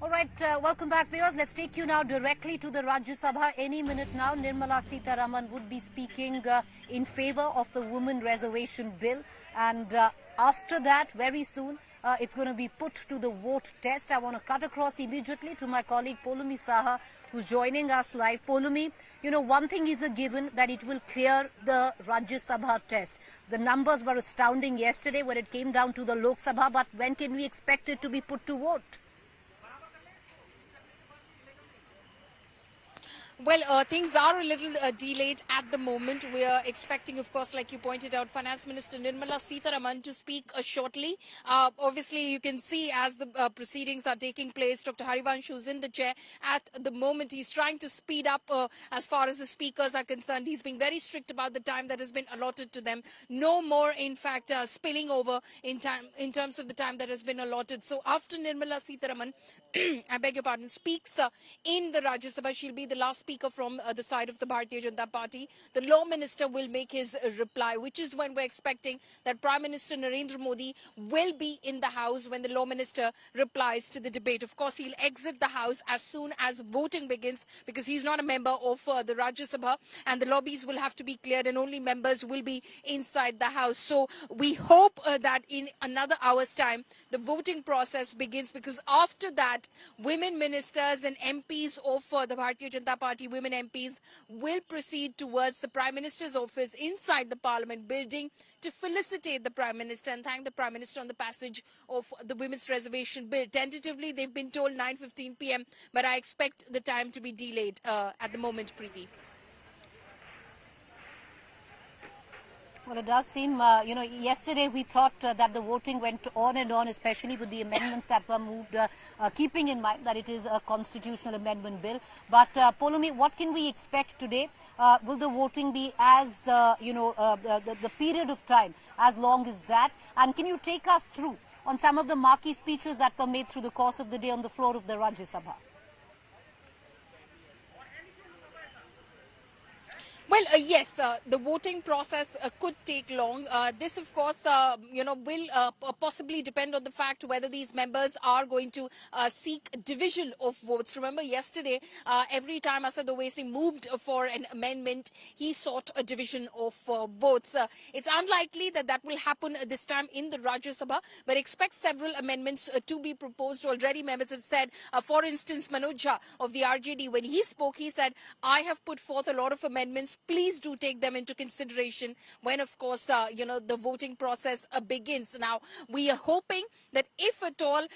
All right, welcome back, viewers. Let's take you now directly to the Rajya Sabha. Any minute now, Nirmala Sitharaman would be speaking in favor of the women reservation bill. And after that, very soon, it's going to be put to the vote test. I want to cut across immediately to my colleague Poulomi Saha, who's joining us live. Poulomi, you know, one thing is a given, that it will clear the Rajya Sabha test. The numbers were astounding yesterday when it came down to the Lok Sabha, but when can we expect it to be put to vote? Well, things are a little delayed at the moment. We are expecting, of course, like you pointed out, Finance Minister Nirmala Sitharaman to speak shortly. Obviously, you can see as the proceedings are taking place, Dr. Harivanshu is in the chair at the moment. He's trying to speed up as far as the speakers are concerned. He's being very strict about the time that has been allotted to them. No more, in fact, spilling over in terms of the time that has been allotted. So after Nirmala Sitharaman, I beg your pardon, speaks in the Rajya Sabha, she'll be the last speaker from the side of the Bharatiya Janata Party. The Law Minister will make his reply, which is when we're expecting that Prime Minister Narendra Modi will be in the House when the Law Minister replies to the debate. Of course, he'll exit the House as soon as voting begins because he's not a member of the Rajya Sabha, and the lobbies will have to be cleared and only members will be inside the House. So we hope that in another hour's time, the voting process begins, because after that, women ministers and MPs of the Bharatiya Janata Party, women MPs, will proceed towards the Prime Minister's office inside the Parliament building to felicitate the Prime Minister and thank the Prime Minister on the passage of the Women's Reservation Bill. Tentatively, they've been told 9:15 p.m., but I expect the time to be delayed at the moment, Preeti. Well, it does seem, you know, yesterday we thought that the voting went on and on, especially with the amendments that were moved, keeping in mind that it is a constitutional amendment bill. But, Poulomi, what can we expect today? Will the voting be as, you know, the period of time, as long as that? And can you take us through on some of the marquee speeches that were made through the course of the day on the floor of the Rajya Sabha? Well, yes, the voting process could take long. This, of course, you know, will possibly depend on the fact whether these members are going to seek division of votes. Remember, yesterday, every time Asad Owaisi moved for an amendment, he sought a division of votes. It's unlikely that that will happen this time in the Rajya Sabha, but expect several amendments to be proposed. Already, members have said, for instance, Manoj Jha of the RJD, when he spoke, he said, I have put forth a lot of amendments. Please do take them into consideration when, of course, you know, the voting process begins. Now, we are hoping that if at all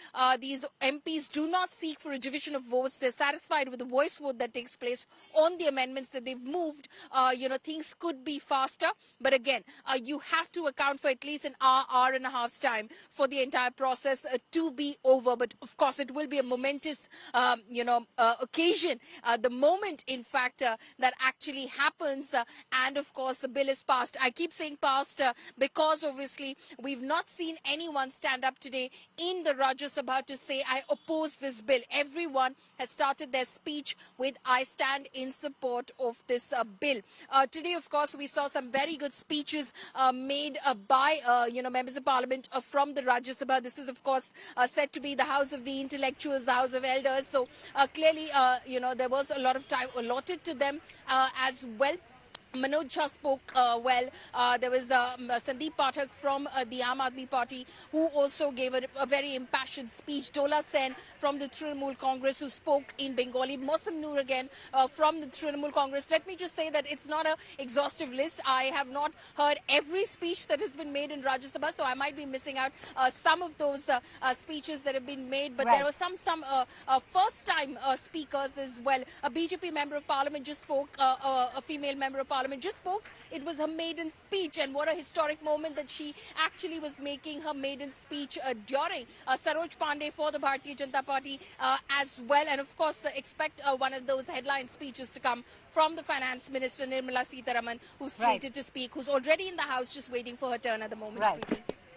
these MPs do not seek for a division of votes, they're satisfied with the voice vote that takes place on the amendments that they've moved, you know, things could be faster. But again, you have to account for at least an hour and a half's time for the entire process to be over. But of course, it will be a momentous, you know, occasion. The moment, in fact, that actually happens, and of course the bill is passed. I keep saying passed because obviously we've not seen anyone stand up today in the Rajya Sabha to say I oppose this bill. Everyone has started their speech with I stand in support of this bill. Today, of course, we saw some very good speeches made by you know, members of parliament from the Rajya Sabha. This is, of course, said to be the house of the intellectuals, the house of elders. So clearly, you know, there was a lot of time allotted to them as well. Manoj Jha spoke well. There was Sandeep Pathak from the Aam Aadmi Party who also gave a very impassioned speech. Dola Sen from the Trinamool Congress who spoke in Bengali. Mosam Noor again from the Trinamool Congress. Let me just say that it's not an exhaustive list. I have not heard every speech that has been made in Rajya Sabha, so I might be missing out some of those speeches that have been made. But there were some first-time speakers as well. A BJP member of parliament just spoke, a female member of parliament just spoke. It was her maiden speech, and what a historic moment that she actually was making her maiden speech during. Saroj Pandey for the Bharatiya Janata Party as well, and of course expect one of those headline speeches to come from the Finance Minister Nirmala Sitharaman, who's slated to speak, who's already in the House just waiting for her turn at the moment. Right.